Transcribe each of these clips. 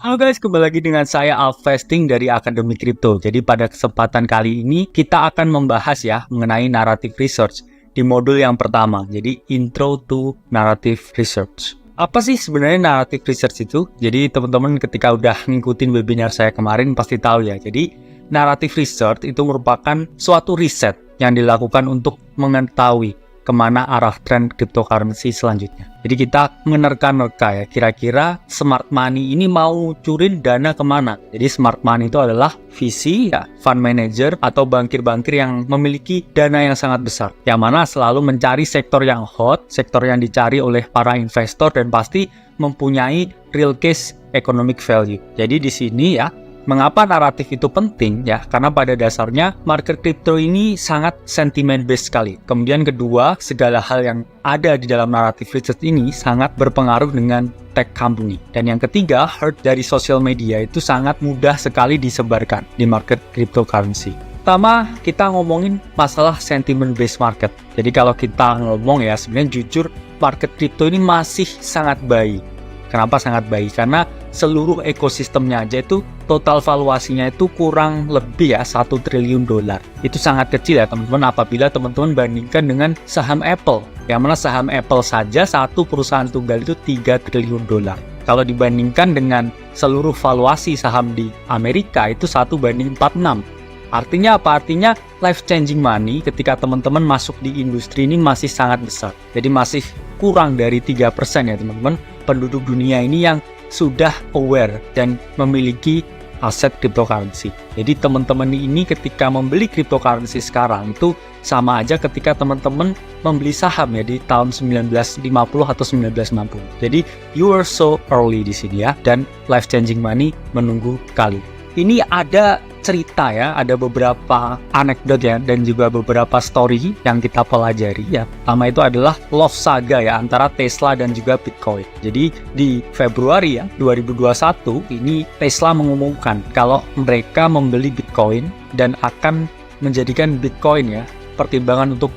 Halo guys, kembali lagi dengan saya Alvesting dari Akademi Kripto. Jadi pada kesempatan kali ini kita akan membahas ya mengenai narrative research di modul yang pertama. Jadi Intro to Narrative Research. Apa sih sebenarnya narrative research itu? Jadi teman-teman ketika udah ngikutin webinar saya kemarin pasti tahu ya. Jadi narrative research itu merupakan suatu riset yang dilakukan untuk mengetahui kemana arah tren cryptocurrency selanjutnya. Jadi kita menerka-nerka ya, kira-kira smart money ini mau curin dana kemana. Jadi smart money itu adalah VC, ya, fund manager, atau bankir-bankir yang memiliki dana yang sangat besar. Yang mana selalu mencari sektor yang hot, sektor yang dicari oleh para investor, dan pasti mempunyai real case economic value. Jadi di sini ya, mengapa naratif itu penting ya? Karena pada dasarnya market crypto ini sangat sentiment based sekali. Kemudian kedua, segala hal yang ada di dalam narrative research ini sangat berpengaruh dengan tech company. Dan yang ketiga, herd dari social media itu sangat mudah sekali disebarkan di market cryptocurrency. Pertama, kita ngomongin masalah sentiment based market. Jadi kalau kita ngomong ya, sebenarnya jujur market crypto ini masih sangat baik. Kenapa sangat baik? Karena seluruh ekosistemnya aja itu total valuasinya itu kurang lebih ya 1 triliun dolar. Itu sangat kecil ya teman-teman apabila teman-teman bandingkan dengan saham Apple. Yang mana saham Apple saja satu perusahaan tunggal itu 3 triliun dolar. Kalau dibandingkan dengan seluruh valuasi saham di Amerika itu 1:46. Artinya apa? Artinya life changing money ketika teman-teman masuk di industri ini masih sangat besar. Jadi masih kurang dari 3% ya teman-teman penduduk dunia ini yang sudah aware dan memiliki aset cryptocurrency. Jadi teman-teman ini ketika membeli cryptocurrency sekarang itu sama aja ketika teman-teman membeli saham ya di tahun 1950 atau 1960. Jadi you are so early di sini ya, dan life changing money menunggu kali. Ini ada cerita ya, ada beberapa anekdot ya, dan juga beberapa story yang kita pelajari ya. Pertama itu adalah love saga ya, antara Tesla dan juga Bitcoin. Jadi di Februari ya 2021 ini Tesla mengumumkan kalau mereka membeli Bitcoin dan akan menjadikan Bitcoin ya pertimbangan untuk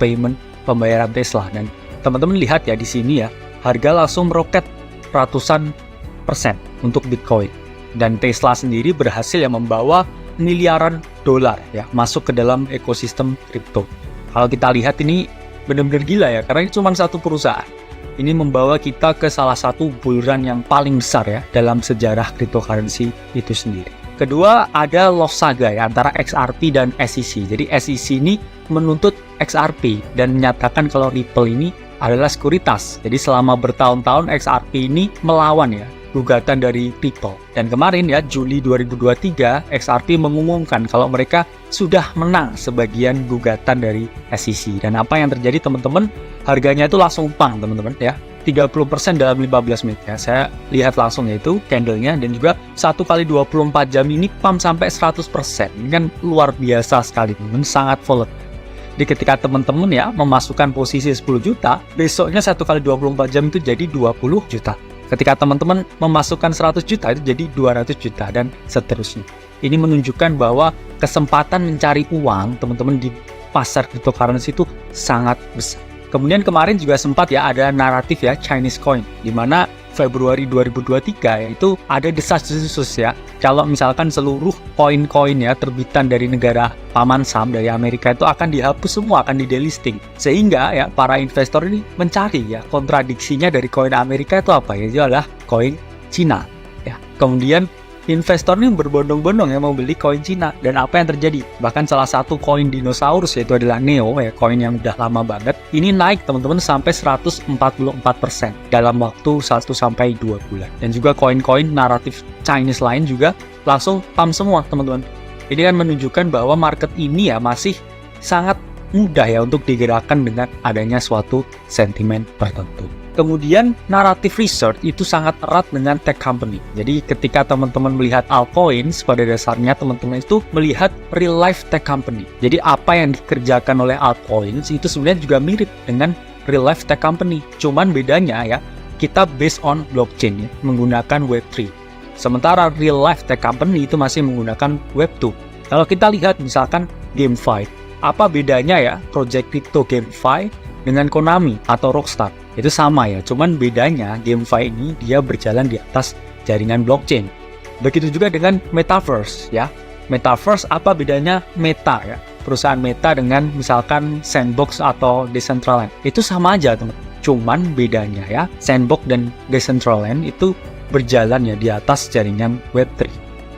pembayaran Tesla. Dan teman-teman lihat ya di sini ya, harga langsung meroket ratusan persen untuk Bitcoin. Dan Tesla sendiri berhasil ya membawa miliaran dolar ya masuk ke dalam ekosistem kripto. Kalau kita lihat ini benar-benar gila ya, karena ini cuma satu perusahaan. Ini membawa kita ke salah satu bull run yang paling besar ya dalam sejarah cryptocurrency itu sendiri. Kedua, ada love saga ya antara XRP dan SEC. Jadi SEC ini menuntut XRP dan menyatakan kalau Ripple ini adalah sekuritas. Jadi selama bertahun-tahun XRP ini melawan ya gugatan dari Ripple. Dan kemarin ya Juli 2023 XRP mengumumkan kalau mereka sudah menang sebagian gugatan dari SEC. Dan apa yang terjadi teman-teman? Harganya itu langsung pang teman-teman ya. 30% dalam 15 menit ya. Saya lihat langsung yaitu candlenya, dan juga 1 kali 24 jam ini pump sampai 100%. Ini kan luar biasa sekali teman-teman, sangat volatile. Jadi ketika teman-teman ya memasukkan posisi 10 juta, besoknya 1 kali 24 jam itu jadi 20 juta. Ketika teman-teman memasukkan 100 juta itu jadi 200 juta dan seterusnya. Ini menunjukkan bahwa kesempatan mencari uang teman-teman di pasar cryptocurrency itu sangat besar. Kemudian kemarin juga sempat ya ada naratif ya Chinese coin, di mana Februari 2023 yaitu ada desas-desus ya kalau misalkan seluruh koin-koin ya terbitan dari negara paman Sam dari Amerika itu akan dihapus semua, akan di delisting, sehingga ya para investor ini mencari ya kontradiksinya dari koin Amerika itu apa ya, itu adalah koin Cina ya. Kemudian investor ini berbondong-bondong ya mau beli koin Cina, dan apa yang terjadi? Bahkan salah satu koin dinosaurus yaitu adalah Neo ya, koin yang udah lama banget, ini naik teman-teman sampai 144% dalam waktu 1-2 bulan. Dan juga koin-koin naratif Chinese lain juga langsung pump semua teman-teman. Ini kan menunjukkan bahwa market ini ya masih sangat mudah ya untuk digerakkan dengan adanya suatu sentimen tertentu. Kemudian narrative research itu sangat erat dengan tech company. Jadi ketika teman-teman melihat altcoins, pada dasarnya teman-teman itu melihat real life tech company. Jadi apa yang dikerjakan oleh altcoins itu sebenarnya juga mirip dengan real life tech company. Cuman bedanya ya, kita based on blockchain ya, menggunakan Web3. Sementara real life tech company itu masih menggunakan Web2. Kalau kita lihat misalkan GameFi, apa bedanya ya project crypto GameFi dengan Konami atau Rockstar? Itu sama ya, cuman bedanya GameFi ini dia berjalan di atas jaringan blockchain. Begitu juga dengan Metaverse ya. Metaverse apa bedanya Meta ya? Perusahaan Meta dengan misalkan Sandbox atau Decentraland. Itu sama aja teman. Cuman bedanya ya, Sandbox dan Decentraland itu berjalan ya di atas jaringan Web3.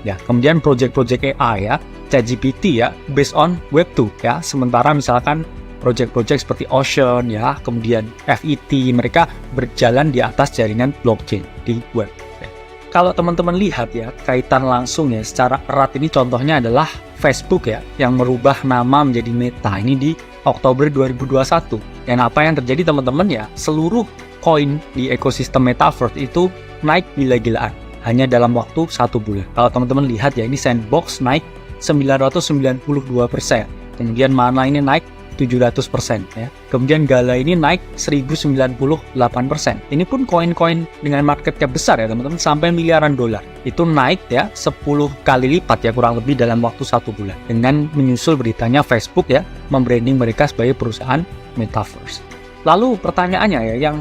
Ya, kemudian project-project AI ya, ChatGPT ya, based on Web2 ya. Sementara misalkan project-project seperti Ocean ya, kemudian FET mereka berjalan di atas jaringan blockchain di web. Kalau teman-teman lihat ya, kaitan langsung ya secara erat ini contohnya adalah Facebook ya, yang merubah nama menjadi Meta ini di Oktober 2021. Dan apa yang terjadi teman-teman ya, seluruh koin di ekosistem Metaverse itu naik gila-gilaan hanya dalam waktu 1 bulan. Kalau teman-teman lihat ya, ini Sandbox naik 992%, kemudian Mana ini naik 700% ya. Kemudian Gala ini naik 1098%. Ini pun koin-koin dengan market cap besar ya teman-teman, sampai miliaran dolar. Itu naik ya 10 kali lipat ya kurang lebih dalam waktu 1 bulan. Dengan menyusul beritanya Facebook ya membranding mereka sebagai perusahaan Metaverse. Lalu pertanyaannya ya, yang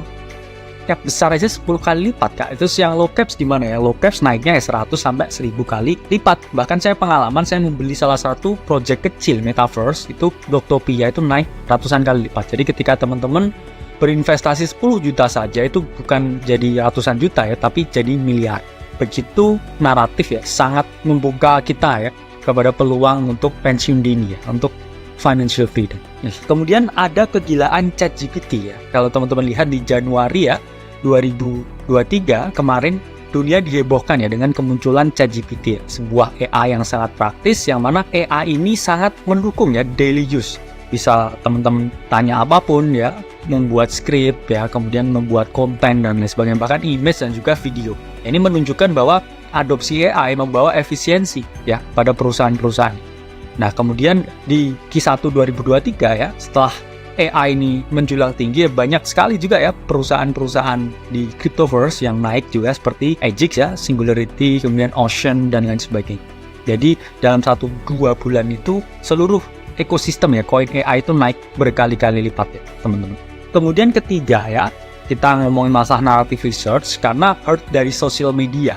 cap besar aja 10 kali lipat Kak. Itu yang low caps gimana ya? Low caps naiknya ya 100 sampai 1000 kali lipat. Bahkan saya pengalaman saya membeli salah satu project kecil Metaverse itu Blocktopia itu naik ratusan kali lipat. Jadi ketika teman-teman berinvestasi 10 juta saja itu bukan jadi ratusan juta ya, tapi jadi miliar. Begitu naratif ya, sangat membuka kita ya kepada peluang untuk pensiun dini ya, untuk financial freedom. Kemudian ada kegilaan ChatGPT ya. Kalau teman-teman lihat di Januari ya 2023 kemarin dunia dihebohkan ya dengan kemunculan ChatGPT, sebuah AI yang sangat praktis yang mana AI ini sangat mendukung ya daily use. Bisa teman-teman tanya apapun ya, membuat skrip ya, kemudian membuat konten dan lain sebagainya, bahkan image dan juga video. Ini menunjukkan bahwa adopsi AI membawa efisiensi ya pada perusahaan-perusahaan. Nah, kemudian di Q1 2023 ya, setelah AI ini menjulang tinggi, banyak sekali juga ya perusahaan-perusahaan di Cryptoverse yang naik juga seperti Agix ya, Singularity, kemudian Ocean dan lain sebagainya. Jadi dalam 1-2 bulan itu seluruh ekosistem ya koin AI itu naik berkali-kali lipat ya teman-teman. Kemudian ketiga ya, kita ngomongin masalah narrative research karena herd dari social media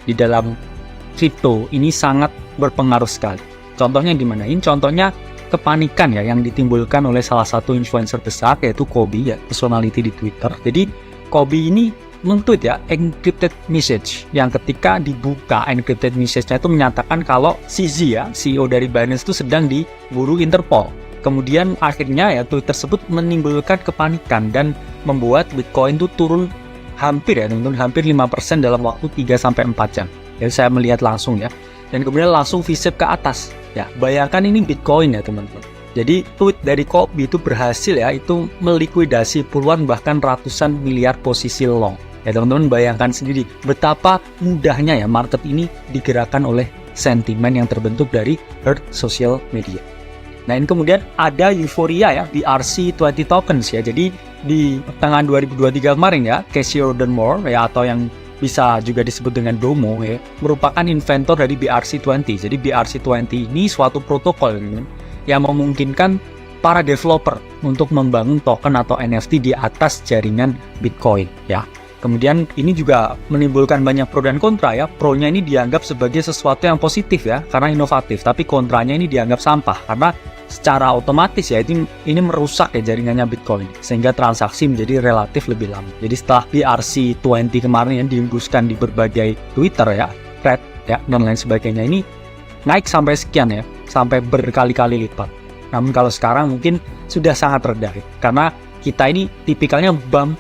di dalam crypto ini sangat berpengaruh sekali. Contohnya di mana? Ini contohnya kepanikan ya yang ditimbulkan oleh salah satu influencer besar yaitu Kobe ya, personality di Twitter. Jadi Kobe ini men-tweet ya encrypted message yang ketika dibuka encrypted message-nya itu menyatakan kalau CZ ya, CEO dari Binance itu sedang diburu Interpol. Kemudian akhirnya ya tweet tersebut menimbulkan kepanikan dan membuat Bitcoin itu turun hampir ya teman-teman, hampir 5% dalam waktu 3-4 jam. Jadi saya melihat langsung ya. Dan kemudian langsung V-shape ke atas. Ya, bayangkan ini Bitcoin ya teman-teman. Jadi tweet dari Kobe itu berhasil ya, itu melikuidasi puluhan bahkan ratusan miliar posisi long. Ya teman-teman bayangkan sendiri betapa mudahnya ya market ini digerakkan oleh sentimen yang terbentuk dari herd social media. Nah ini kemudian ada euforia ya di RC20 tokens ya. Jadi di pertengahan 2023 kemarin ya, Casey Rodenmore ya atau yang bisa juga disebut dengan Domo ya, merupakan inventor dari BRC20. Jadi BRC20 ini suatu protokol yang memungkinkan para developer untuk membangun token atau NFT di atas jaringan Bitcoin ya. Kemudian ini juga menimbulkan banyak pro dan kontra ya. Pro-nya ini dianggap sebagai sesuatu yang positif ya, karena inovatif. Tapi kontranya ini dianggap sampah karena secara otomatis ya ini merusak ya jaringannya Bitcoin sehingga transaksi menjadi relatif lebih lama. Jadi setelah BRC20 kemarin yang dihembuskan di berbagai Twitter ya, thread ya dan lain sebagainya, ini naik sampai sekian ya, sampai berkali-kali lipat. Namun kalau sekarang mungkin sudah sangat rendah ya, karena kita ini tipikalnya bump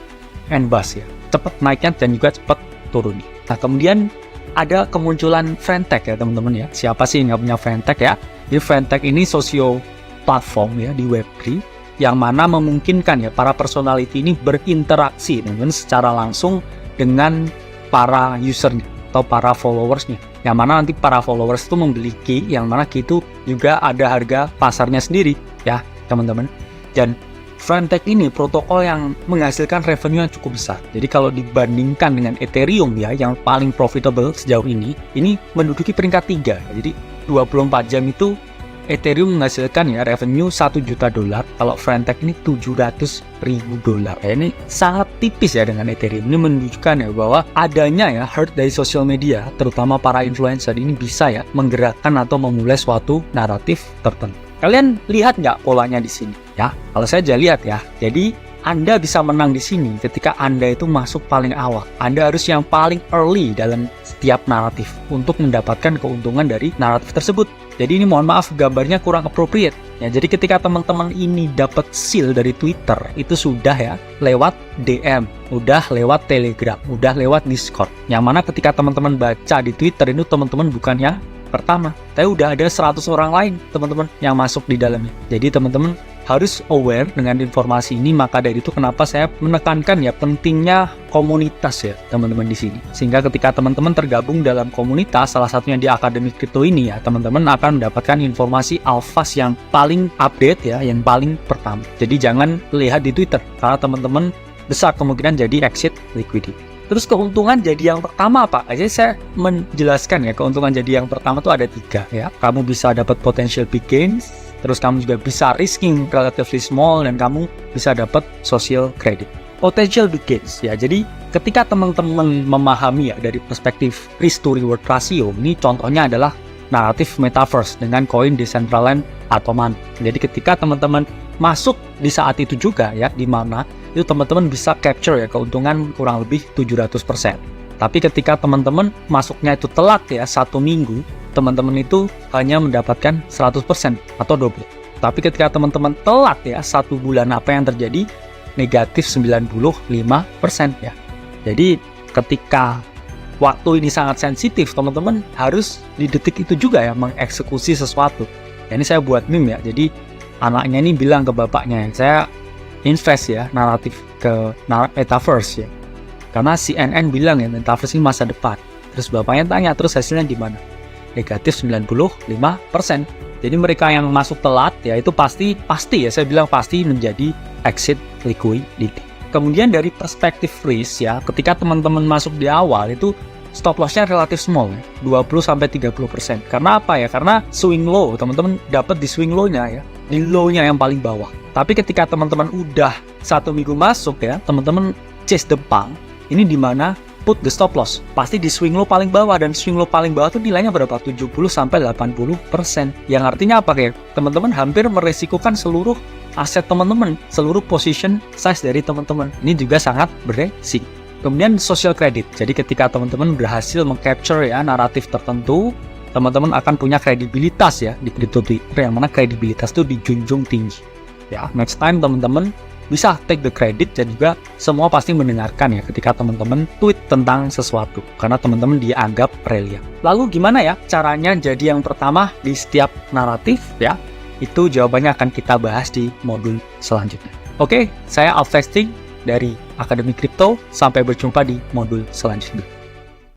and bust ya, cepat naiknya dan juga cepat turunnya. Nah kemudian ada kemunculan Friendtech ya teman-teman ya. Siapa sih yang nggak punya Friendtech ya? Jadi Friendtech ini sosio platform ya di Web3 yang mana memungkinkan ya para personality ini berinteraksi dengan secara langsung dengan para usernya atau para followersnya. Yang mana nanti para followers itu membeli key, yang mana key itu juga ada harga pasarnya sendiri ya teman-teman. Dan Friendtech ini protokol yang menghasilkan revenue yang cukup besar. Jadi kalau dibandingkan dengan Ethereum ya yang paling profitable sejauh ini menduduki peringkat 3. Jadi 24 jam itu Ethereum menghasilkan ya revenue $1 juta, kalau Friend.tech ini $700.000. Ini sangat tipis ya dengan Ethereum. Ini menunjukkan ya bahwa adanya ya herd dari sosial media, terutama para influencer ini bisa ya menggerakkan atau memulai suatu naratif tertentu. Kalian lihat nggak polanya di sini? Ya, kalau saya aja lihat ya. Jadi Anda bisa menang di sini ketika Anda itu masuk paling awal. Anda harus yang paling early dalam setiap naratif untuk mendapatkan keuntungan dari naratif tersebut. Jadi ini mohon maaf gambarnya kurang appropriate. Ya, jadi ketika teman-teman ini dapat seal dari Twitter, itu sudah ya lewat DM, udah lewat Telegram, udah lewat Discord. Yang mana ketika teman-teman baca di Twitter itu teman-teman bukan yang pertama, tapi udah ada 100 orang lain teman-teman yang masuk di dalamnya. Jadi teman-teman harus aware dengan informasi ini. Maka dari itu kenapa saya menekankan ya pentingnya komunitas ya teman-teman di sini. Sehingga ketika teman-teman tergabung dalam komunitas, salah satunya di Akademi Kripto ini ya, teman-teman akan mendapatkan informasi alfas yang paling update ya, yang paling pertama. Jadi jangan lihat di Twitter, karena teman-teman besar kemungkinan jadi exit liquidity. Terus keuntungan jadi yang pertama apa? Jadi saya menjelaskan ya, keuntungan jadi yang pertama tuh ada 3 ya. Kamu bisa dapat potential big gains, terus kamu juga bisa risking relatively small, dan kamu bisa dapat social credit. Potential big gains ya. Jadi ketika teman-teman memahami ya dari perspektif risk to reward ratio, ini contohnya adalah naratif metaverse dengan koin Decentraland atau Mana. Jadi ketika teman-teman masuk di saat itu juga ya, di mana itu teman-teman bisa capture ya keuntungan kurang lebih 700%. Tapi ketika teman-teman masuknya itu telat ya, 1 minggu, teman-teman itu hanya mendapatkan 100% atau double. Tapi ketika teman-teman telat ya 1 bulan, apa yang terjadi? Negatif 95% ya. Jadi ketika waktu ini sangat sensitif, teman-teman harus di detik itu juga ya mengeksekusi sesuatu. Ya, ini saya buat meme ya. Jadi anaknya ini bilang ke bapaknya, saya invest ya naratif ke metaverse ya, karena CNN bilang ya metaverse ini masa depan. Terus bapaknya tanya, terus hasilnya gimana? Negatif 95%. Jadi mereka yang masuk telat ya itu pasti ya, saya bilang pasti menjadi exit liquidity. Kemudian dari perspektif risk ya, ketika teman-teman masuk di awal itu stop loss-nya relatif small ya, 20-30%. Karena apa ya? Karena swing low, teman-teman dapat di swing low-nya ya, di low-nya yang paling bawah. Tapi ketika teman-teman udah 1 minggu masuk ya, teman-teman chase the pump, ini di mana put the stop loss pasti di swing low paling bawah, dan swing low paling bawah tuh nilainya berapa? 70-80%. Yang artinya apa kayak teman-teman hampir meresikukan seluruh aset teman-teman, seluruh position size dari teman-teman. Ini juga sangat beresiko. Kemudian social credit. Jadi ketika teman-teman berhasil mengcapture ya naratif tertentu, teman-teman akan punya kredibilitas ya di crypto Twitter, yang mana kredibilitas itu dijunjung tinggi. Ya, next time teman-teman bisa take the credit, dan juga semua pasti mendengarkan ya ketika teman-teman tweet tentang sesuatu, karena teman-teman dianggap brilliant. Lalu gimana ya caranya jadi yang pertama di setiap naratif ya? Itu jawabannya akan kita bahas di modul selanjutnya. Oke, saya Alf Testing dari Akademi Kripto. Sampai berjumpa di modul selanjutnya.